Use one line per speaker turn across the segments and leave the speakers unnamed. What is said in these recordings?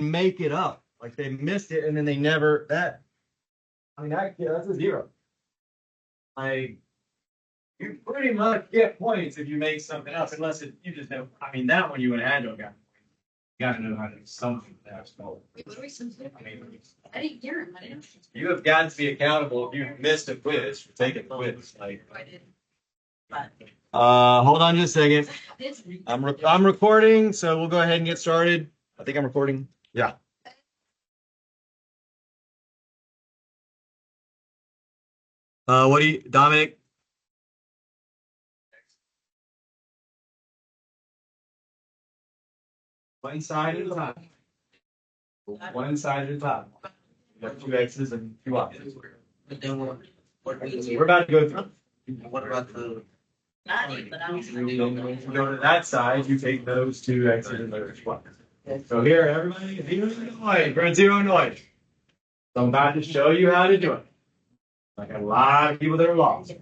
make it up. Like they missed it and then they never that. I mean, that's a zero. Like you pretty much get points if you make something up, unless you just know. I mean, that one you would have had to have gotten. You got to know how to do something with that spell.
Wait, what are we supposed to do? I didn't hear him. I didn't.
You have got to be accountable if you missed a quiz for taking a quiz. Like,
I didn't. But
hold on just a second. I'm recording, so we'll go ahead and get started. I think I'm recording. Yeah. What do you, Dominic? One side at a time. One side at a time. You have two X's and two Y's.
but then
We're about to go through.
what about the? Not it, but I was.
If you go to that side, you take those two X's and those Y's. So here, everybody, zero noise. We're at zero noise. So I'm about to show you how to do it. Like a lot of people that are lost.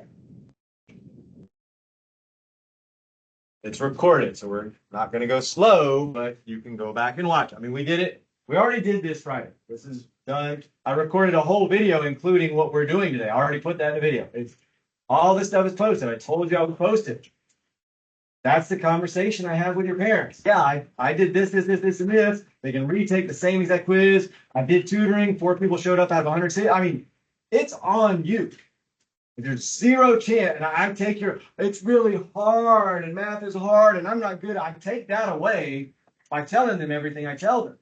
It's recorded, so we're not going to go slow, but you can go back and watch. I mean, we did it. We already did this Friday. This is done. I recorded a whole video, including what we're doing today. I already put that in the video. It's all this stuff is posted. I told you I would post it. That's the conversation I have with your parents. Yeah, I did this, and this. They can retake the same exact quiz. I did tutoring. 4 people showed up out of 100. I mean, it's on you. If there's zero chance, and I take it's really hard, and math is hard, and I'm not good, I take that away by telling them everything I tell them.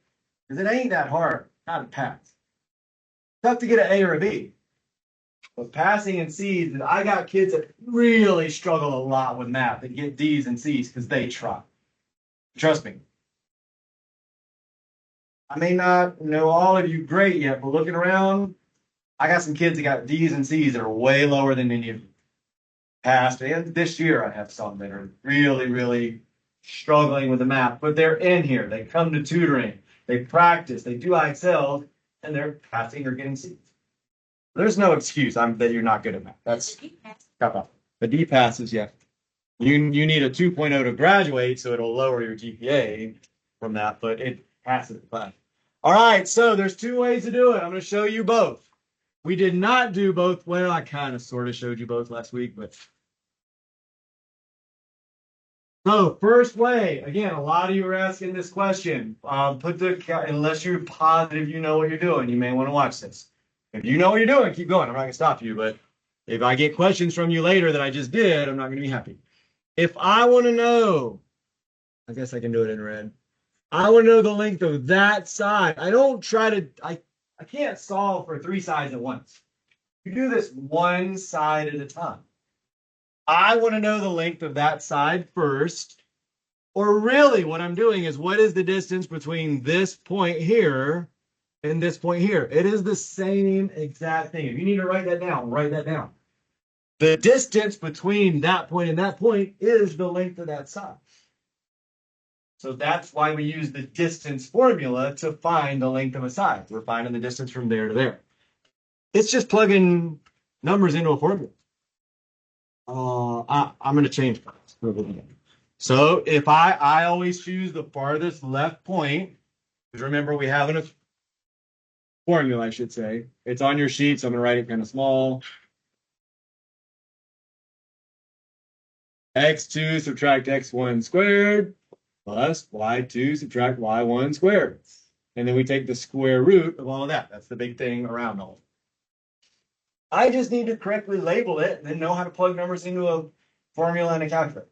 Because it ain't that hard not to pass. It's tough to get an A or a B. But passing and C's, and I got kids that really struggle a lot with math and get D's and C's because they try. Trust me. I may not know all of you great yet, but looking around, I got some kids that got D's and C's that are way lower than any of you. Past, and this year I have some that are really, really struggling with the math, but they're in here. They come to tutoring, they practice, they do IXL, and they're passing or getting C's. There's no excuse that you're not good at math. That's the D passes, yeah. You need a 2.0 to graduate, so it'll lower your GPA from that, but it passes the class. All right, so there's 2 ways to do it. I'm going to show you both. We did not do both. Well, I kind of sort of showed you both last week, but. So first way, again, a lot of you are asking this question. Unless you're positive you know what you're doing, you may want to watch this. If you know what you're doing, keep going. I'm not going to stop you, but if I get questions from you later that I just did, I'm not going to be happy. If I want to know, I guess I can do it in red. I want to know the length of that side. I don't try to, I can't solve for 3 sides at once. You do this one side at a time. I want to know the length of that side first. Or really what I'm doing is what is the distance between this point here and this point here? It is the same exact thing. If you need to write that down, write that down. The distance between that point and that point is the length of that side. So that's why we use the distance formula to find the length of a side. We're finding the distance from there to there. It's just plugging numbers into a formula. I'm going to change that. So if I always choose the farthest left point, because remember we have a formula, I should say. It's on your sheet, so I'm going to write it kind of small. X2 subtract x1 squared plus y2 subtract y1 squared. And then we take the square root of all of that. That's the big thing around all of it. I just need to correctly label it and then know how to plug numbers into a formula and a calculator.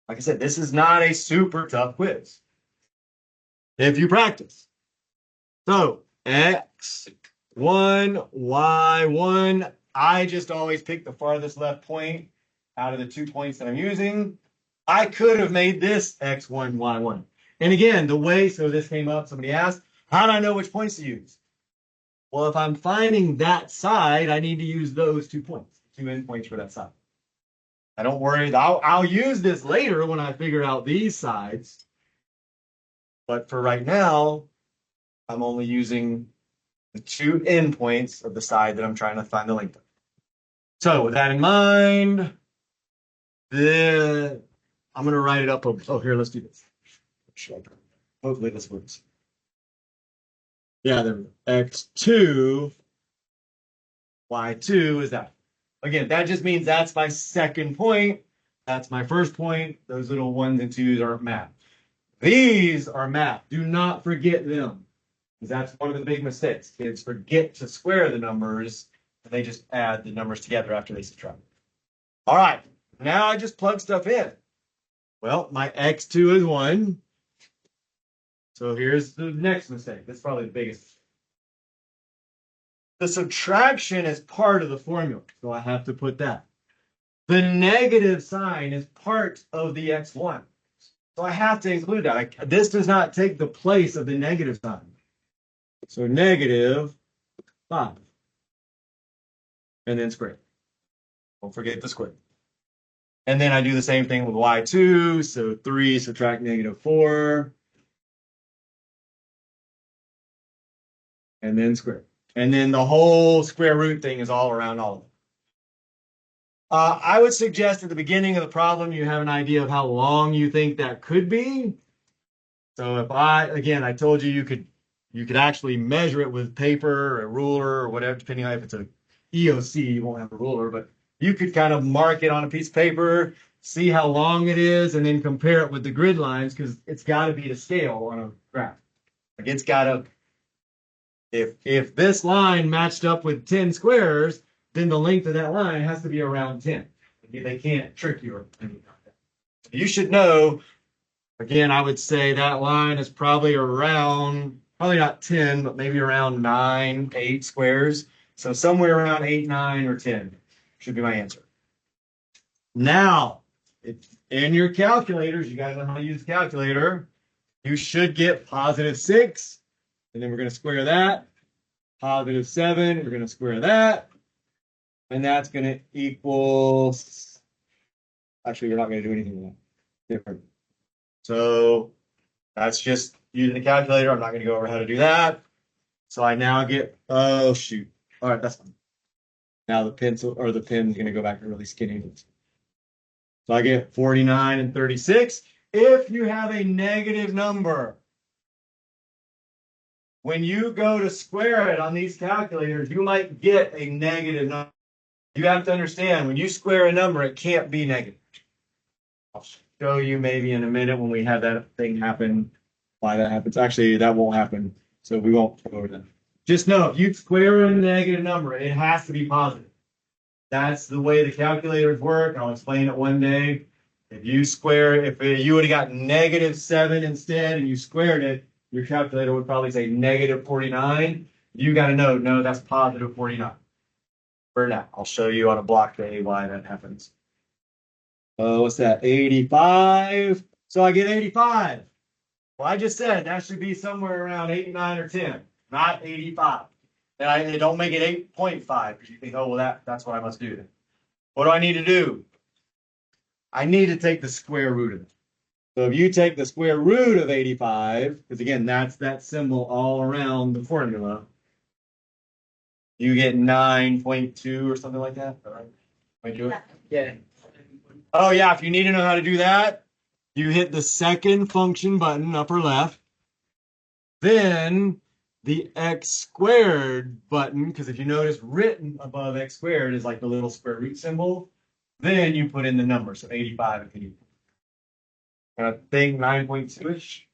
Like I said, this is not a super tough quiz if you practice. So x1, y1, I just always pick the farthest left point out of the 2 points that I'm using. I could have made this x1, y1. And again, the way, so this came up, somebody asked, how do I know which points to use? Well, if I'm finding that side, I need to use those 2 points, 2 endpoints for that side. I don't worry. I'll use this later when I figure out these sides. But for right now, I'm only using the 2 endpoints of the side that I'm trying to find the length of. So with that in mind, I'm going to write it up. Oh, here, let's do this. Hopefully this works. Yeah, the x2, y2 is that. Again, that just means that's my second point. That's my first point. Those little ones and twos aren't math. These are math. Do not forget them. Because that's one of the big mistakes. Kids forget to square the numbers, and they just add the numbers together after they subtract. All right, now I just plug stuff in. Well, my x2 is 1. So here's the next mistake. That's probably the biggest. The subtraction is part of the formula, so I have to put that. The negative sign is part of the x1. So I have to include that. This does not take the place of the negative sign. So negative 5. And then square. Don't forget the square. And then I do the same thing with y2. So 3 subtract negative 4. And then square. And then the whole square root thing is all around all of them. I would suggest at the beginning of the problem, you have an idea of how long you think that could be. So if I told you you could actually measure it with paper or a ruler or whatever, depending on if it's a EOC, you won't have a ruler, but you could kind of mark it on a piece of paper, see how long it is, and then compare it with the grid lines because it's got to be to scale on a graph. Like it's got to, if this line matched up with 10 squares, then the length of that line has to be around 10. They can't trick you or anything like that. You should know, again, I would say that line is probably around, probably not 10, but maybe around 9, 8 squares. So somewhere around 8, 9, or 10 should be my answer. Now, in your calculators, you got to know how to use the calculator. You should get positive 6, and then we're going to square that. Positive 7, we're going to square that. And that's going to equal, actually, we're not going to do anything with that. Different. So that's just using the calculator. I'm not going to go over how to do that. So I now get, oh, shoot. All right, that's fine. Now the pencil or the pen is going to go back to really skinny. So I get 49 and 36. If you have a negative number, when you go to square it on these calculators, you might get a negative number. You have to understand, when you square a number, it can't be negative. I'll show you maybe in a minute when we have that thing happen, why that happens. Actually, that won't happen, so we won't go over that. Just know, if you square a negative number, it has to be positive. That's the way the calculators work. I'll explain it one day. If you square, if you would have got negative 7 instead and you squared it, your calculator would probably say negative 49. You got to know, no, that's positive 49. For now, I'll show you on a block day why that happens. What's that? 85. So I get 85. Well, I just said that should be somewhere around 8, 9, or 10, not 85. And I don't make it 8.5 because you think, oh, well, that's what I must do then. What do I need to do? I need to take the square root of it. So if you take the square root of 85, because again, that's that symbol all around the formula, you get 9.2 or something like that. All right. Can I do it?
Yeah.
Oh, yeah. If you need to know how to do that, you hit the second function button, upper left. Then the x squared button, because if you notice, written above x squared is like the little square root symbol. Then you put in the number, so 85 if you need. I think 9.2-ish.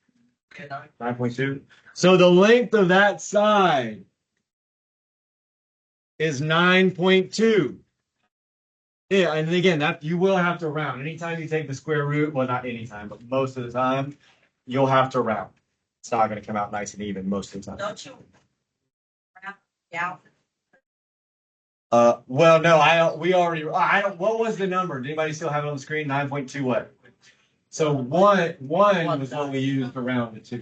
Okay,
9.2. So the length of that side is 9.2. Yeah, and again, that you will have to round. Anytime you take the square root, well, not anytime, but most of the time, you'll have to round. It's not going to come out nice and even most of the time.
Don't you? Yeah.
Well, no, we already. I don't. What was the number? Did anybody still have it on the screen? 9.2 what? So one was what we used to round it to.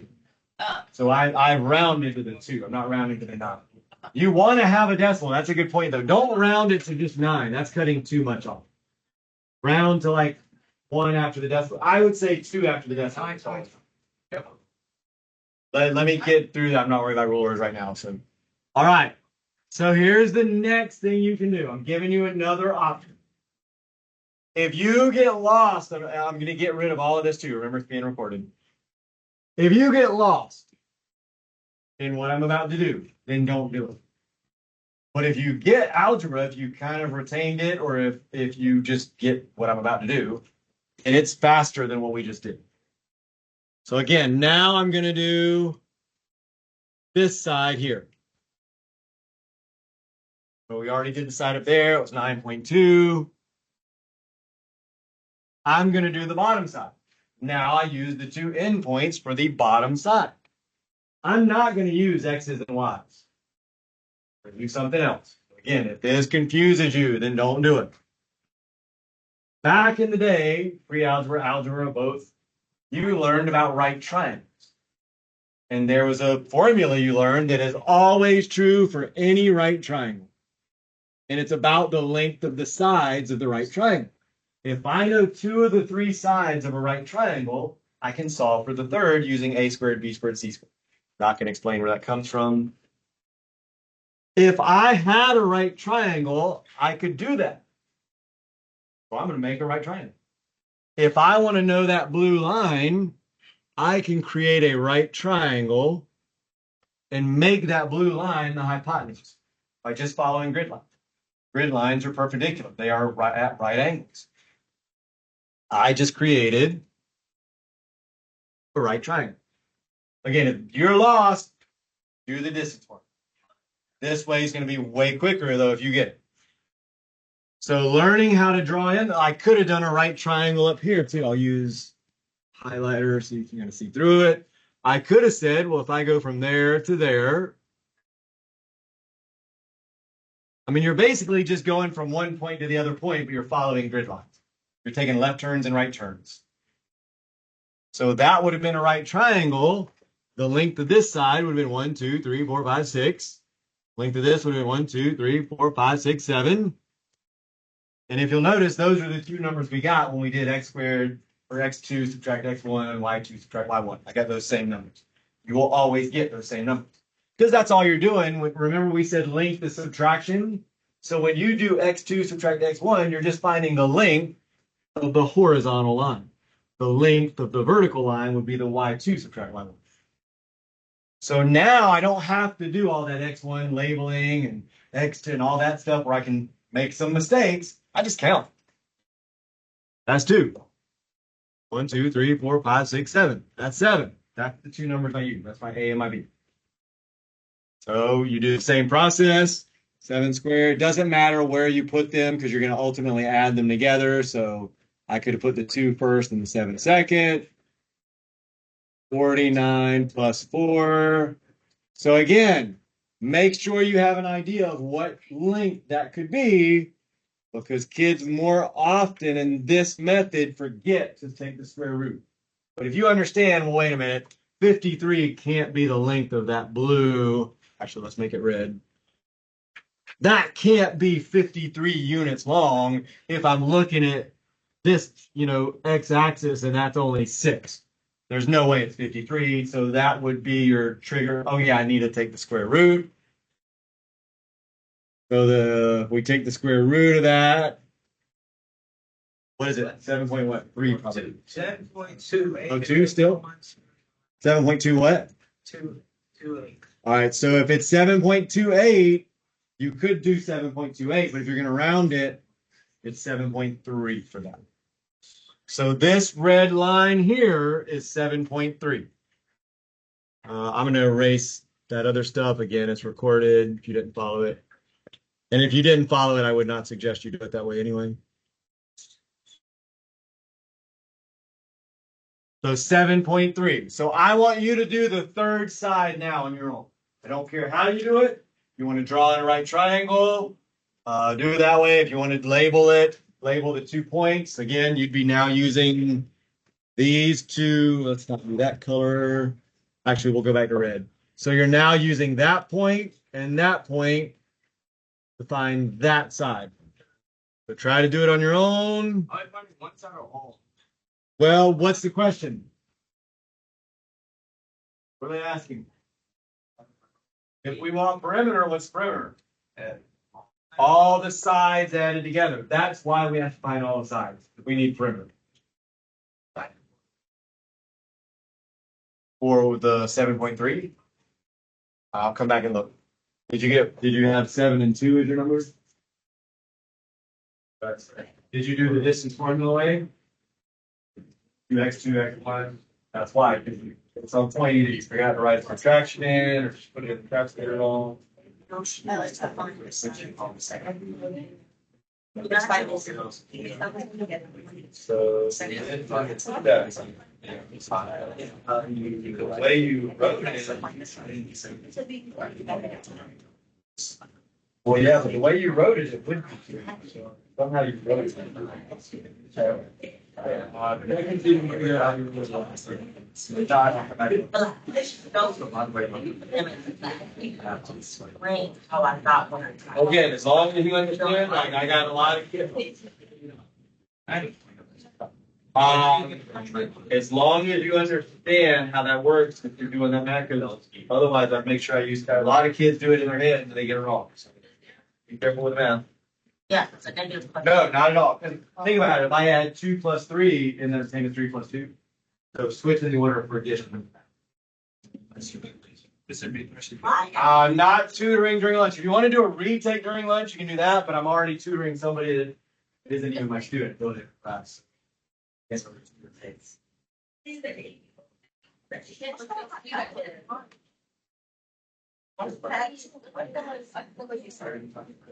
So I rounded to the 2. I'm not rounding to the 9. You want to have a decimal. That's a good point, though. Don't round it to just 9. That's cutting too much off. Round to like 1 after the decimal. I would say 2 after the decimal. Let me get through that. I'm not worried about rulers right now. So, all right. So here's the next thing you can do. I'm giving you another option. If you get lost, I'm going to get rid of all of this too. Remember, it's being recorded. If you get lost in what I'm about to do, then don't do it. But if you get algebra, if you kind of retained it, or if you just get what I'm about to do, and it's faster than what we just did. So again, now I'm going to do this side here. So we already did the side up there. It was 9.2. I'm going to do the bottom side. Now I use the two endpoints for the bottom side. I'm not going to use X's and Y's. I'll do something else. Again, if this confuses you, then don't do it. Back in the day, pre-algebra, algebra, both, you learned about right triangles. And there was a formula you learned that is always true for any right triangle. And it's about the length of the sides of the right triangle. If I know two of the three sides of a right triangle, I can solve for the third using a squared, b squared, c squared. Not going to explain where that comes from. If I had a right triangle, I could do that. So I'm going to make a right triangle. If I want to know that blue line, I can create a right triangle and make that blue line the hypotenuse by just following grid lines. Grid lines are perpendicular. They are at right angles. I just created a right triangle. Again, if you're lost, do the distance one. This way is going to be way quicker, though, if you get it. So learning how to draw in, I could have done a right triangle up here, too. I'll use highlighter so you can kind of see through it. I could have said, well, if I go from there to there, I mean, you're basically just going from one point to the other point, but you're following grid lines. You're taking left turns and right turns. So that would have been a right triangle. The length of this side would have been 1, 2, 3, 4, 5, 6. Length of this would have been 1, 2, 3, 4, 5, 6, 7. And if you'll notice, those are the two numbers we got when we did x squared or x2 subtract x1 and y2 subtract y1. I got those same numbers. You will always get those same numbers because that's all you're doing. Remember we said length is subtraction. So when you do x2 subtract x1, you're just finding the length of the horizontal line. The length of the vertical line would be the y2 subtract y1. So now I don't have to do all that x1 labeling and x2 and all that stuff where I can make some mistakes. I just count. That's 2. 1, 2, 3, 4, 5, 6, 7. That's 7. That's the two numbers I use. That's my A and my B. So you do the same process. 7 squared. Doesn't matter where you put them because you're going to ultimately add them together. So I could have put the 2 first and the 7 second. 49 plus 4. So again, make sure you have an idea of what length that could be because kids more often in this method forget to take the square root. But if you understand, well, wait a minute, 53 can't be the length of that blue. Actually, let's make it red. That can't be 53 units long if I'm looking at this, x-axis, and that's only 6. There's no way it's 53, so that would be your trigger. Oh, yeah, I need to take the square root. So we take the square root of that. What is it? 7.3 probably.
7.28.
Oh, 2 still? 7.2 what?
2.28.
All right, so if it's 7.28, you could do 7.28, but if you're going to round it, it's 7.3 for that. So this red line here is 7.3. I'm going to erase that other stuff again. It's recorded if you didn't follow it. And if you didn't follow it, I would not suggest you do it that way anyway. So 7.3. So I want you to do the third side now on your own. I don't care how you do it. You want to draw in a right triangle, do it that way. If you want to label it, label the 2 points. Again, you'd be now using these two. Let's not do that color. Actually, we'll go back to red. So you're now using that point and that point to find that side. So try to do it on your own.
I find one side or all.
Well, what's the question? What are they asking? If we want perimeter, what's perimeter? All the sides added together. That's why we have to find all the sides. We need perimeter. For the 7.3? I'll come back and look. Did you have 7 and 2 as your numbers? Did you do the distance formula way? 2x, 2x1. That's why, because at some point either you forgot to write a subtraction in, or just put it in the calculator wrong. So the way you wrote it. Well, yeah, but the way you wrote it would be true. So somehow you wrote it. Again, as long as you understand, like I got a lot of kids. As long as you understand how that works, if you're doing that macro, otherwise I make sure I use that. A lot of kids do it in their head and they get it wrong. So be careful with the math.
Yeah.
No, not at all. Think about it. If I had 2 plus 3 and then the same as 3 plus 2, so switch in the order for addition. Not tutoring during lunch. If you want to do a retake during lunch, you can do that. But I'm already tutoring somebody that isn't even my student. Go to class. Yes.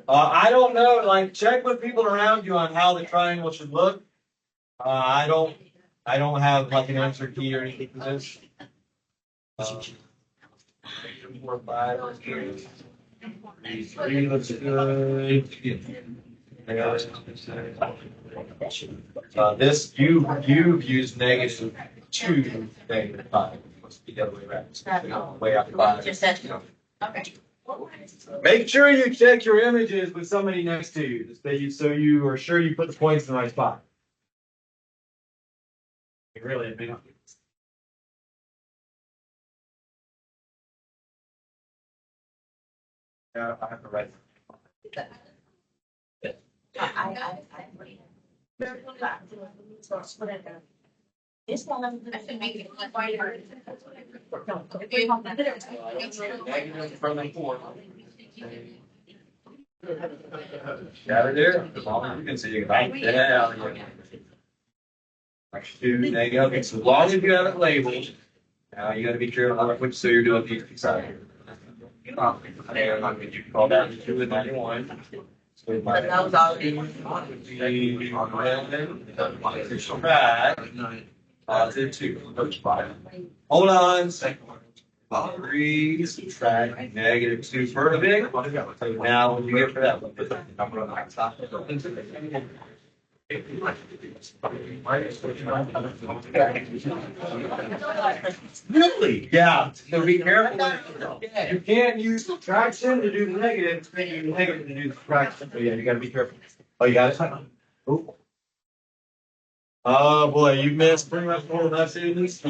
I don't know. Like, check with people around you on how the triangle should look. I don't have like an answer key or anything for this. 4, 5, 3 looks good. This you've used -2, -5. Must be the other way around. So way up 5.
Okay.
Make sure you check your images with somebody next to you, so you are sure you put the points in the right spot. Really, it may not be. Yeah, I have to write.
This one, I should make it quieter.
Got it there? As long as you can see it. Yeah. Okay, so as long as you have it labeled, now you got to be careful which, so you're doing these side. You can call that 2 and 91. So
That was already.
+2. Hold on. 3, subtract -2 perfect. Now when you get for that one, put the number on the top. Really? Yeah. So be careful. You can't use subtraction to do the negative. You can't use negative to do the subtraction. So yeah, you got to be careful. Oh, you got it. Oh boy, you missed pretty much more than I've seen in this.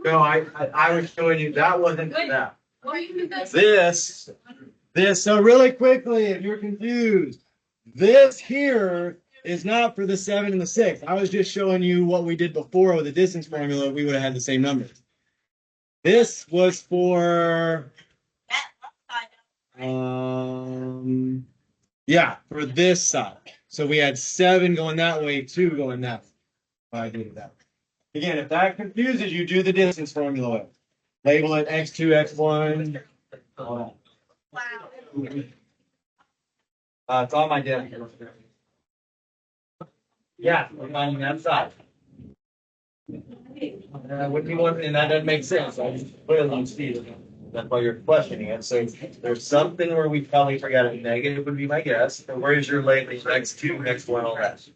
No, I was showing you that wasn't for that. This. So really quickly, if you're confused, this here is not for the 7 and the 6. I was just showing you what we did before with the distance formula. We would have had the same numbers. This was for, yeah, for this side. So we had 7 going that way, 2 going that way. I did that. Again, if that confuses you, do the distance formula way. Label it x2, x1.
Wow.
It's on my desk. Yeah, we're on that side. What do you want? And that doesn't make sense. I just put it on Steve. That's why you're questioning it. So there's something where we probably forgot a negative would be my guess. And where's your label? X2, x1, all that.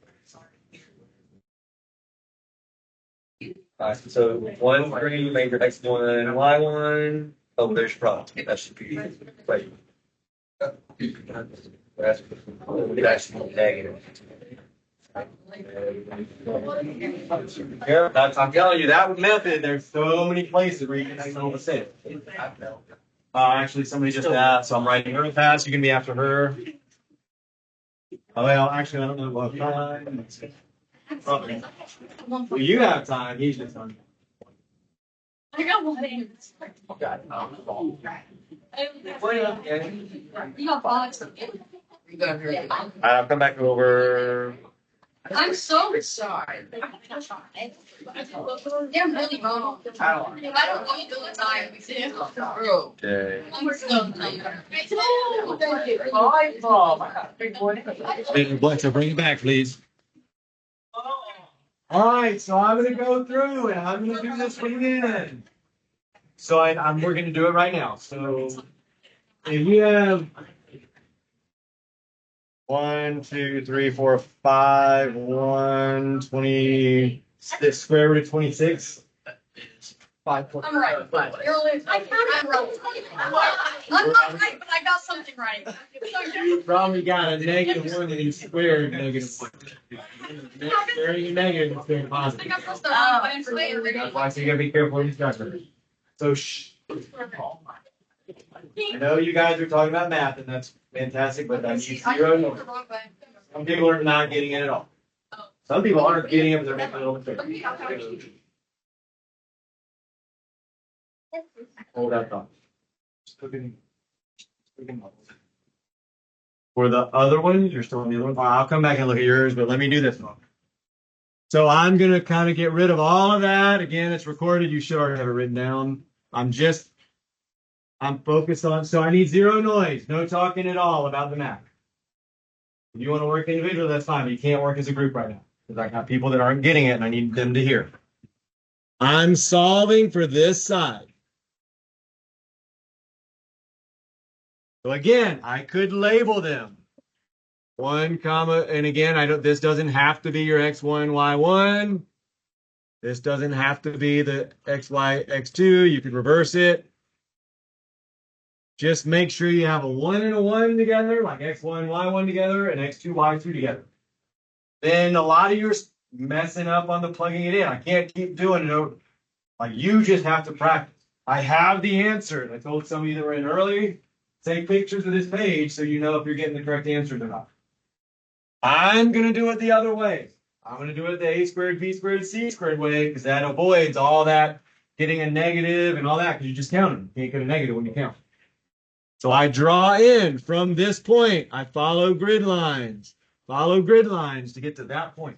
So 1, 3, make your x1, y1. Oh, there's your problem. That should be right. That's actually negative. Yeah, I'm telling you, that method, there's so many places where you can make a save. Actually, somebody just asked, so I'm writing her pass. You can be after her. Oh, well, actually, I don't know what time. Well, you have time. He's just on.
I got one. You got box.
I'll come back over.
I'm so sorry. They're really wrong. I don't want to do the time.
Okay.
I'm so tired.
So bring it back, please. All right, so I'm gonna go through and I'm gonna do this one again. So we're gonna do it right now. So if you have 1, 2, 3, 4, 5, 120, the square root of 26.
I'm right. You're losing. I'm right. I'm not right, but I got something right.
You probably got a negative one and you squared negative one. Squaring a negative is very
I
positive.
think I'm supposed to run by later.
That's why so you gotta be careful when you discuss it. So I know you guys are talking about math and that's fantastic, but I need zero noise. Some people are not getting it at all. Some people aren't getting it, but they're making a little mistake. Hold that thought. For the other one, you're still on the other one. I'll come back and look at yours, but let me do this one. So I'm gonna kind of get rid of all of that. Again, it's recorded. You should already have it written down. I'm focused on, so I need zero noise, no talking at all about the map. If you want to work individually, that's fine, but you can't work as a group right now. Because I got people that aren't getting it and I need them to hear. I'm solving for this side. So again, I could label them. 1, comma, and again, this doesn't have to be your x1, y1. This doesn't have to be the xy, x2. You could reverse it. Just make sure you have a 1 and a 1 together, like x1, y1 together, and x2, y2 together. Then a lot of you are messing up on the plugging it in. I can't keep doing it. Like you just have to practice. I have the answer. I told some of you that were in early, take pictures of this page so you know if you're getting the correct answers or not. I'm going to do it the other way. I'm going to do it the a squared, b squared, c squared way because that avoids all that getting a negative and all that because you just count them. You can't get a negative when you count. So I draw in from this point. I follow grid lines. Follow grid lines to get to that point.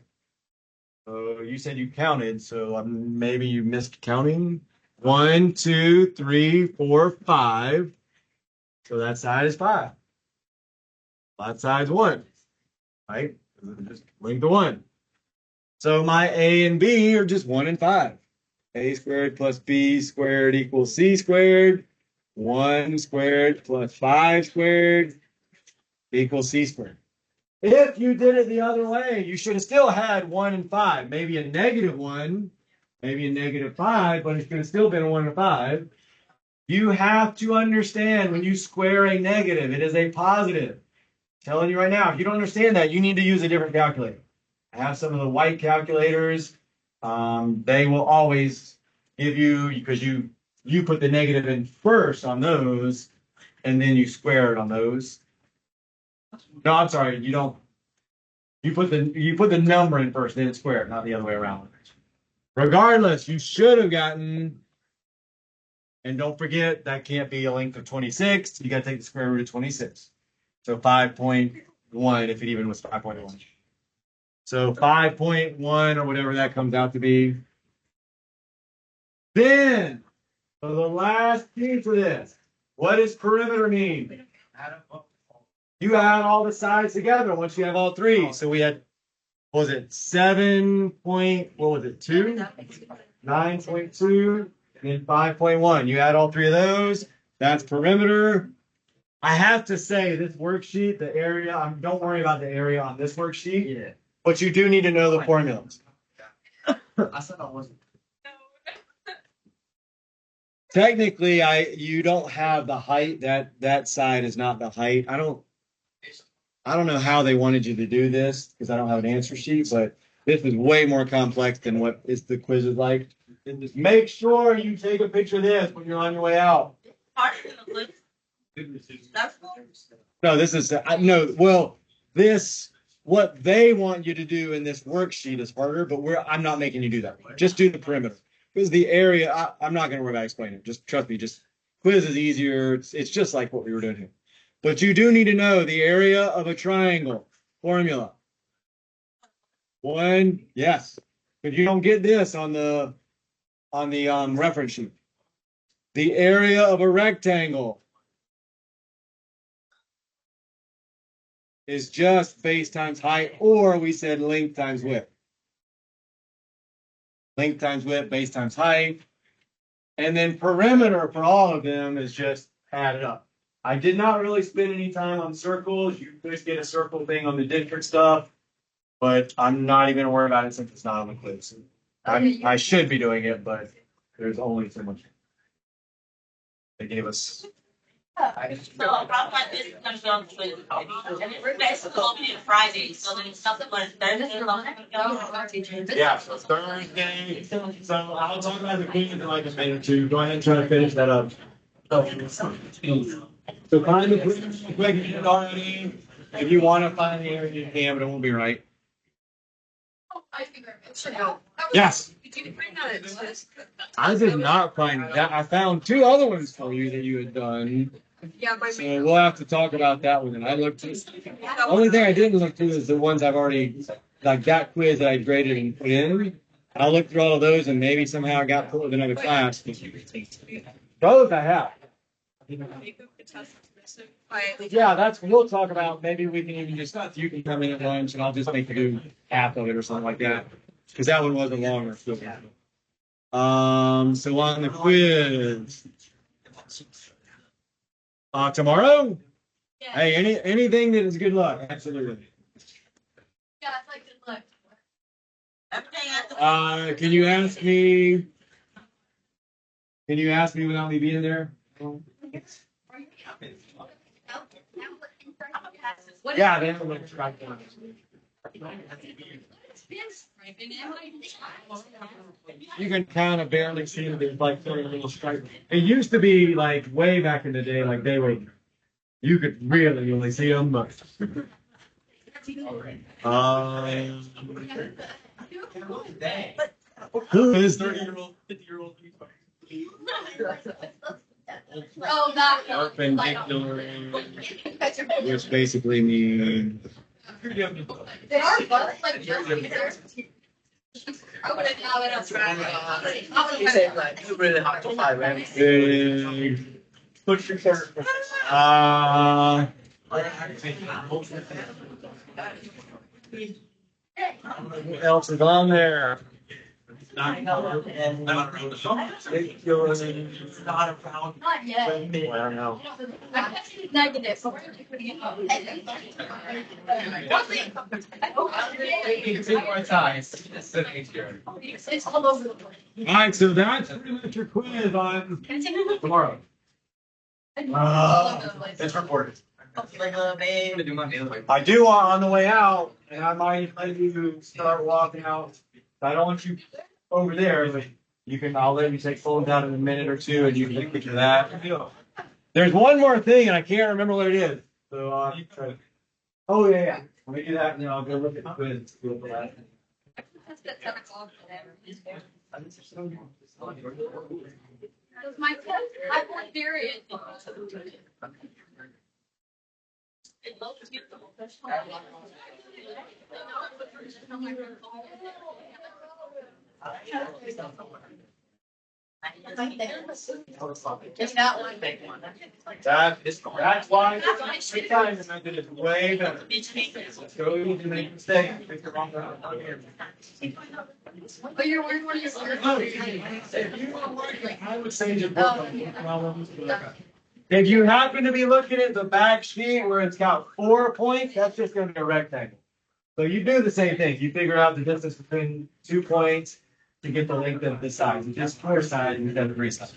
So you said you counted, so maybe you missed counting. 1, 2, 3, 4, 5. So that side is 5. That side's 1. Right? Just link to 1. So my A and B are just 1 and 5. A squared plus B squared equals C squared. 1 squared plus 5 squared equals C squared. If you did it the other way, you should have still had 1 and 5. Maybe a negative 1, maybe a negative 5, but it could have still been a 1 and 5. You have to understand when you square a negative, it is a positive. I'm telling you right now, if you don't understand that, you need to use a different calculator. I have some of the white calculators. They will always give you, because you put the negative in first on those, and then you square it on those. No, I'm sorry, you don't. You put the number in first, then it's squared, not the other way around. Regardless, you should have gotten, and don't forget that can't be a length of 26. You got to take the square root of 26. So 5.1 if it even was 5.1. So 5.1 or whatever that comes out to be. Then, for the last piece of this, what does perimeter mean? You add all the sides together once you have all three. So we had, what was it, 7 point, what was it, 2? 9.2, and then 5.1. You add all three of those, that's perimeter. I have to say, this worksheet, the area, don't worry about the area on this worksheet. Yeah. But you do need to know the formulas. I said I wasn't. Technically, you don't have the height. That side is not the height. I don't know how they wanted you to do this because I don't have an answer sheet, but this is way more complex than what the quiz is like. And just make sure you take a picture of this when you're on your way out. No, this is no. Well, this what they want you to do in this worksheet is harder, but I'm not making you do that. Just do the perimeter. Because the area, I'm not going to worry about explaining it. Just trust me, just quiz is easier. It's just like what we were doing here. But you do need to know the area of a triangle. Formula. One, yes. But you don't get this on the reference sheet. The area of a rectangle is just base times height, or we said length times width. Length times width, base times height. And then perimeter for all of them is just added up. I did not really spend any time on circles. You could get a circle thing on the district stuff, but I'm not even worried about it since it's not on the quiz. I should be doing it, but there's only so much. They gave us.
So a problem like this is gonna go on the quiz. And it's basically gonna be Friday, so then something like Thursday.
Yeah, so Thursday. So I'll talk about the quiz in like a minute or two. Go ahead and try to finish that up. So find the quiz quick already. If you want to find the area, you can, but it won't be right. Yes. I did not find that. I found two other ones for you that you had done. So we'll have to talk about that one. And I looked. The only thing I didn't look through is the ones I've already, like that quiz that I graded and put in. I looked through all of those, and maybe somehow I got put with another class. Those I have. Yeah, we'll talk about. Maybe we can even just, you can come in at lunch, and I'll just make you do half of it or something like that. Because that one wasn't longer. So on the quiz. Tomorrow?
Yeah.
Hey, anything that is good luck. Absolutely.
Yeah, it's like good luck.
Can you ask me? Can you ask me without me being there? Yeah, they have a little stripe on it. You can kind of barely see them. There's like a little stripe. It used to be like way back in the day, like they were. You could really only see them, but. Who is 30-year-old, 50-year-old?
Oh, that.
Perpendicular, which basically means.
They are both like just I would have it
You really have to fight, man.
Push your character. What else is on there?
Not yet.
I don't know.
Negative. It's all over the place.
All right, so that's pretty much your quiz on tomorrow. It's recorded. I do on the way out, and I might let you start walking out. I don't want you over there, but I'll let you take phones out in a minute or two, and you can get to that. There's one more thing, and I can't remember what it is. So, oh yeah. Let me do that, and then I'll go look at the quiz.
My period. Just that one big one.
That's why sometimes the method is way better. Let's go easy to make mistakes. Pick the wrong route.
But you're worried what you're
If you are working, I would say just work on problems. If you happen to be looking at the back sheet where it's got 4 points, that's just going to be a rectangle. So you do the same thing. You figure out the distance between 2 points to get the length of the sides. It's just 4 sides instead of 3 sides.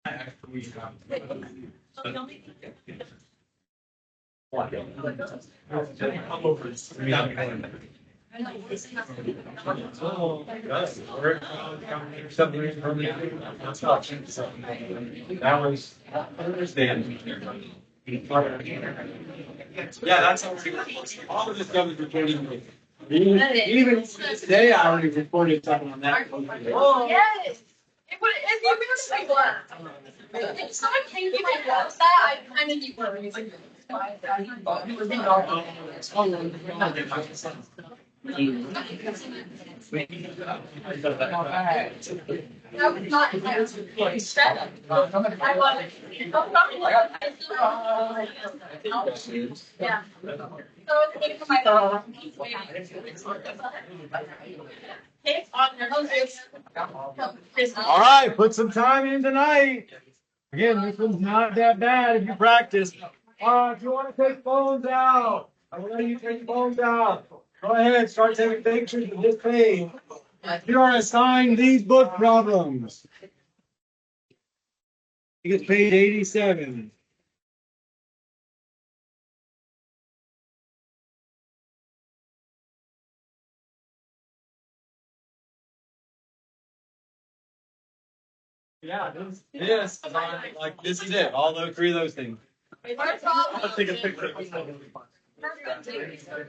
That was understandable. Yeah, that's how all of this stuff is recorded. Even today, I already recorded something on that.
Yes. It would, if you would say what? If someone came to my house that, I kind of keep worrying. That was not stress. I love it. Yeah. So it's good for my dog.
All right, put some time in tonight. Again, this one's not that bad if you practice. If you want to take phones out, I'm gonna let you take phones out. Go ahead, start taking pictures of this page. You are assigned these book problems. You get page 87. Yeah, this is on, like, this is it. All those three of those things. I'll take a picture of it.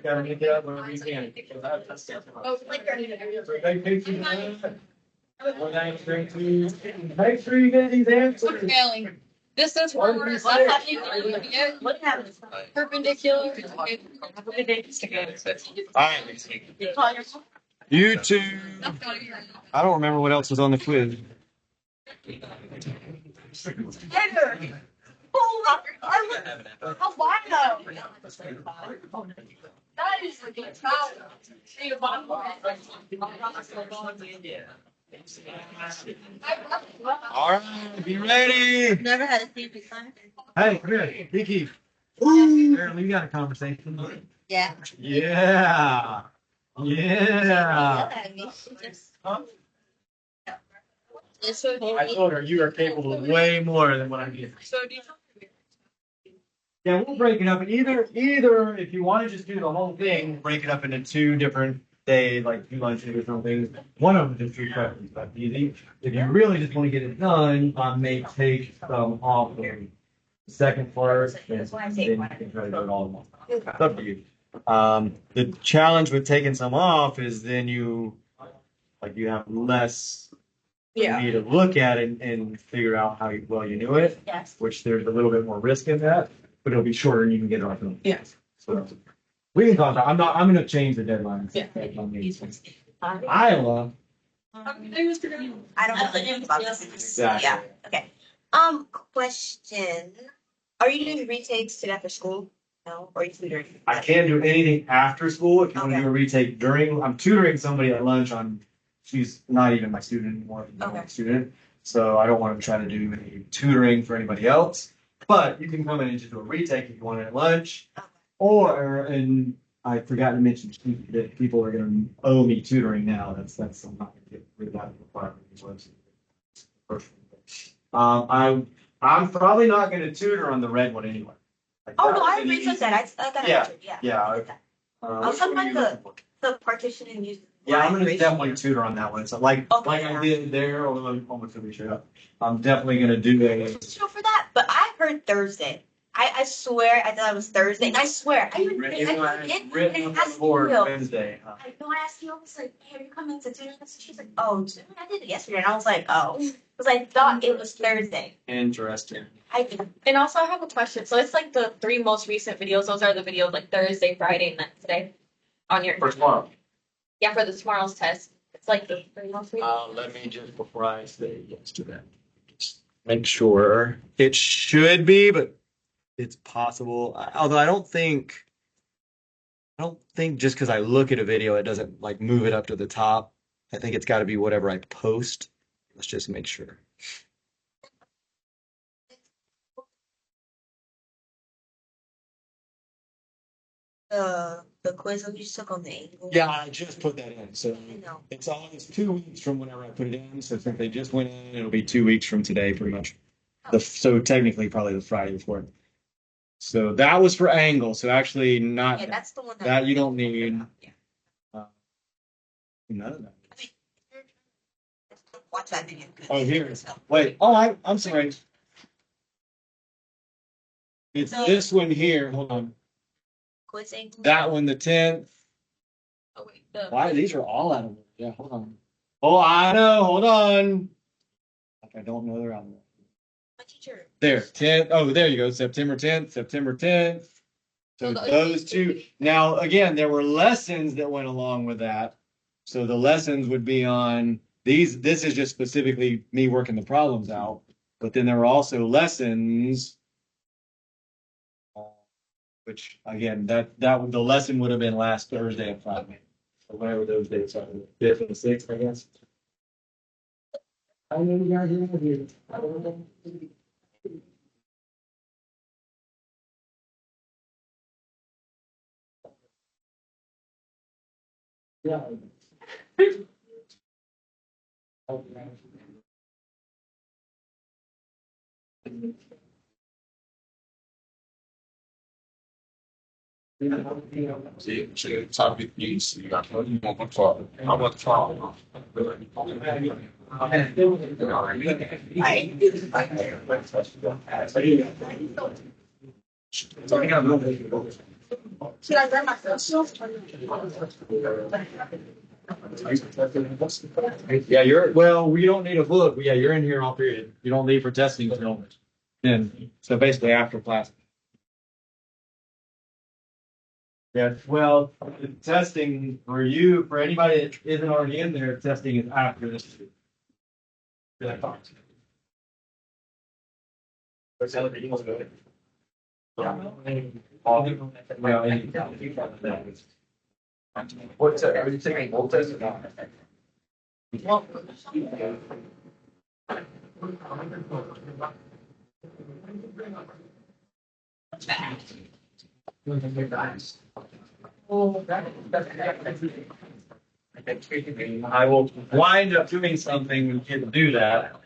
Gotta make it up whenever you can.
Oh, like,
So take pictures of that. Make sure you get these answers.
failing. Distance forward, what happens? Perpendicular.
All right. YouTube. I don't remember what else was on the quiz.
That is like a
All right, be ready.
Never had a sleepy time.
Hey, come here, Vicky. Apparently, we got a conversation.
Yeah.
Yeah.
Yell
Yeah.
at me.
Huh?
It's so
I told her you are capable of way more than what I did.
So do you?
Yeah, we'll break it up. And either if you want to just do the whole thing, break it up into 2 different days, like 2 lunches or something. One of them is 3 questions. That's easy. If you really just want to get it done, I may take some off the second part, and then you can try to do it all at once. It's up to you. The challenge with taking some off is then you have less for me to look at it and figure out how well you knew it,
Yes.
which there's a little bit more risk in that, but it'll be shorter and you can get it off.
Yes.
So we can talk about. I'm going to change the deadlines.
Yeah.
Iowa.
I don't know anything about this.
Exactly.
Yeah. Okay. Question. Are you doing retakes today after school? No, or are you tutoring?
I can't do anything after school. If you want to
Okay.
do a retake during, I'm tutoring somebody at lunch on. She's not even my student anymore. She's not my
Okay.
student, so I don't want to try to do any tutoring for anybody else. But you can come in and just do a retake if you want it at lunch, and I forgot to mention that people are going to owe me tutoring now. That's I'm not going to get rid of that requirement. I'm probably not going to tutor on the red one anyway. Like,
Oh
that
no,
was
I
an
agree with
easy-
that. I got
Yeah,
it. Yeah.
yeah.
I did that.
Which
talking
one are you
about
looking for?
The partition and use.
Yeah, I'm gonna definitely tutor on that one. So like
Okay,
I
yeah.
did there, although I'm almost really sure. I'm definitely gonna do a.
Show for that, but I heard Thursday. I swear I thought it was Thursday, and I swear I even
Written
I
on
did
written
and
on
asked
the board
Will.
Wednesday.
I know I asked you, I was like, hey, are you coming to tutor this? She's like, oh, I did it yesterday, and I was like, oh, because I thought it was Thursday.
Interesting.
And also, I have a question. So it's like the 3 most recent videos. Those are the videos like Thursday, Friday, and then today on your.
For tomorrow.
Yeah, for the tomorrow's test. It's like the 3 most recent.
Let me just before I say yes to that, just make sure it should be, but it's possible. Although I don't think just because I look at a video, it doesn't like move it up to the top. I think it's got to be whatever I post. Let's just make sure.
The quiz that we just took on the angle.
Yeah, I just put that in. So
I know.
it's 2 weeks from whenever I put it in. So since they just went in, it'll be 2 weeks from today, pretty much. So technically, probably the Friday before. So that was for angle. So actually, not
Yeah, that's the one
that you don't need.
Yeah.
None of that.
Watch that video.
Oh, here. Wait. Oh, I'm sorry. It's this one here. Hold on.
Quizzing.
That one, the 10th.
Oh, wait, the.
Why? These are all out of order. Yeah, hold on. Oh, I know. Hold on. Like I don't know they're out of order.
My teacher.
There, 10th. Oh, there you go. September 10th, September 10th. So those two. Now, again, there were lessons that went along with that. So the lessons would be on these. This is just specifically me working the problems out. But then there were also lessons, which again, that the lesson would have been last Thursday and Friday. Or whatever those dates are, the 5th and the 6th, I guess. I know you guys are here. Yeah.
Sí, sí, sabe isso, não vou falar. Não vou falar.
Should I wear my face
Yeah, well, we don't need a book. Yeah, you're in here all period. You don't leave for testing until then. So basically after class. Yeah, well, the testing for you, for anybody that isn't already in there, testing is after this.
What's that? Are you taking both tests or not?
I will wind up doing something to do that.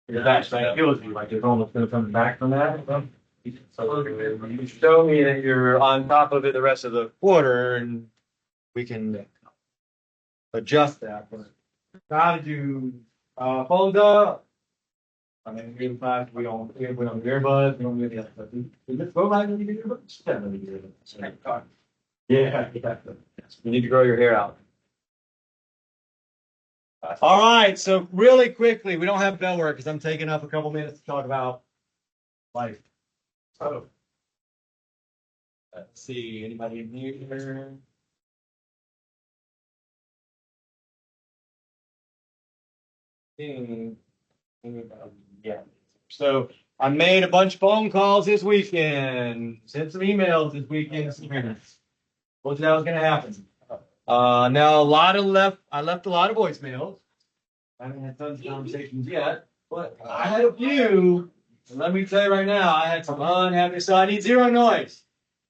Because actually, I feel with you, like it's almost gonna come back from that. So you show me that you're on top of it the rest of the quarter and we can adjust that. But gotta do, phones up. I mean, we we don't earbuds, we don't do the other stuff. Is this go back and you do earbuds? Yeah, let me do earbuds. Yeah, yeah. You need to grow your hair out. All right, so really quickly, we don't have bell work because I'm taking up a couple minutes to talk about life. So, let's see, anybody in here? Yeah. So I made a bunch of phone calls this weekend, sent some emails this weekend to some parents. What that was gonna happen. Now I left a lot of voicemails. I haven't had tons of conversations yet, but I had a few. And let me tell you right now, I had some unhappy. So I need zero noise.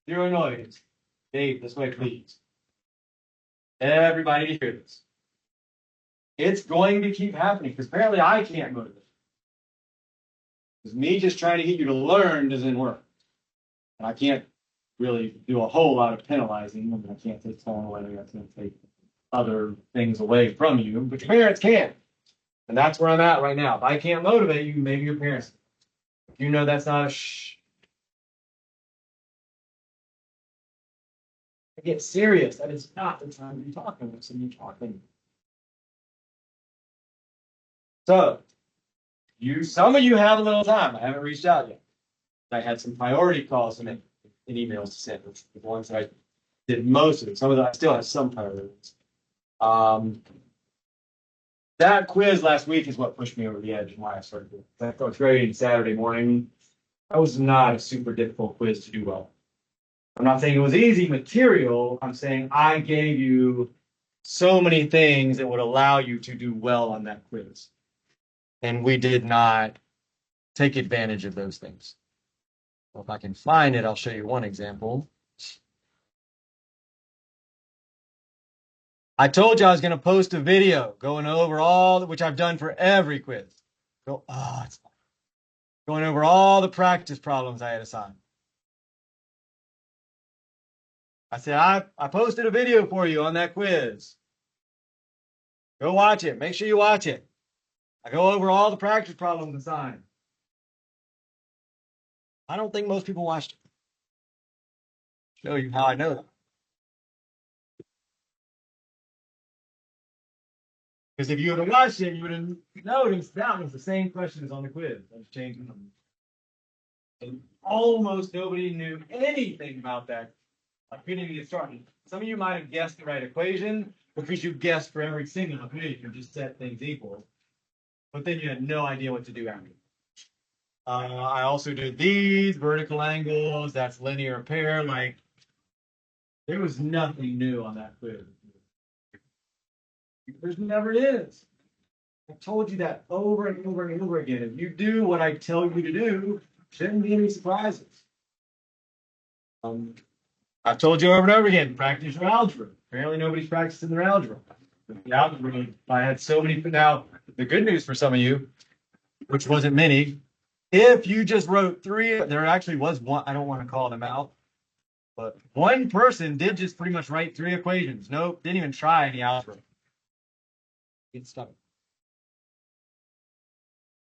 Zero noise. Dave, this way, please. Everybody hear this. It's going to keep happening because apparently I can't motivate. Because me just trying to get you to learn doesn't work. And I can't really do a whole lot of penalizing. I mean, I can't take phone away. I can't take other things away from you, but your parents can. And that's where I'm at right now. If I can't motivate you, maybe your parents. If you know that's not a shh. I get serious. That is not the time to be talking with someone talking. So, some of you have a little time. I haven't reached out yet. I had some priority calls and emails to send. The ones that I did most of them. Some of them I still have some priorities. That quiz last week is what pushed me over the edge and why I started doing it. I thought was grading Saturday morning. That was not a super difficult quiz to do well. I'm not saying it was easy material. I'm saying I gave you so many things that would allow you to do well on that quiz. And we did not take advantage of those things. Well, if I can find it, I'll show you one example. I told you I was going to post a video going over which I've done for every quiz. Going over all the practice problems I had assigned. I said, I posted a video for you on that quiz. Go watch it. Make sure you watch it. I go over all the practice problems assigned. I don't think most people watched it. Show you how I know that. Because if you would have watched it, you would have noticed that was the same question as on the quiz. I was changing them. And almost nobody knew anything about that. I couldn't even get started. Some of you might have guessed the right equation because you guessed for every single equation, just set things equal. But then you had no idea what to do after. I also did these vertical angles. That's linear pair. Like there was nothing new on that quiz. There's never is. I told you that over and over and over again. If you do what I tell you to do, shouldn't be any surprises. I've told you over and over again, practice your algebra. Apparently nobody's practicing their algebra. The algebra, I had so many. Now, the good news for some of you, which wasn't many, if you just wrote three, there actually was one, I don't want to call them out, but one person did just pretty much write three equations. Nope, didn't even try any algebra. Get stuck.